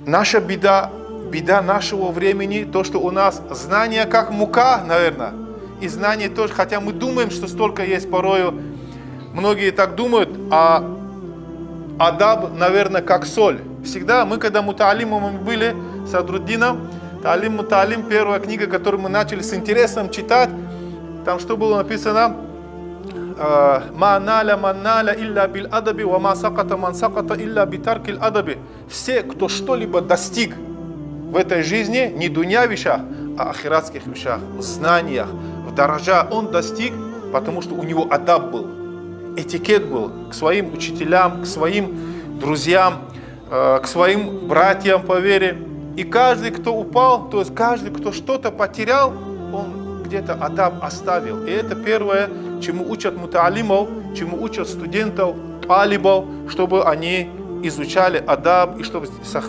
наша беда, беда нашего времени, то, что у нас знания как мука, наверное, и знания тоже, хотя мы думаем, что столько есть порою, многие так думают, а адаб, наверное, как соль. Всегда мы, когда мутаалимами были с Адруддином, Таалим Мутаалим, первая книга, которую мы начали с интересом читать, там что было написано? «Ма наля ман наля илля бил адаби, ва ма саката ман саката илля битаркил адаби». Все, кто что-либо достиг в этой жизни, не дуня вещах, а ахиратских вещах, в знаниях, в дараджа, он достиг, потому что у него адаб был, этикет был к своим учителям, к своим друзьям, к своим братьям по вере. И каждый, кто упал, то есть каждый, кто что-то потерял, он где-то адаб оставил. И это первое, чему учат мутаалимов, чему учат студентов, талибов, чтобы они изучали адаб и чтобы сохранить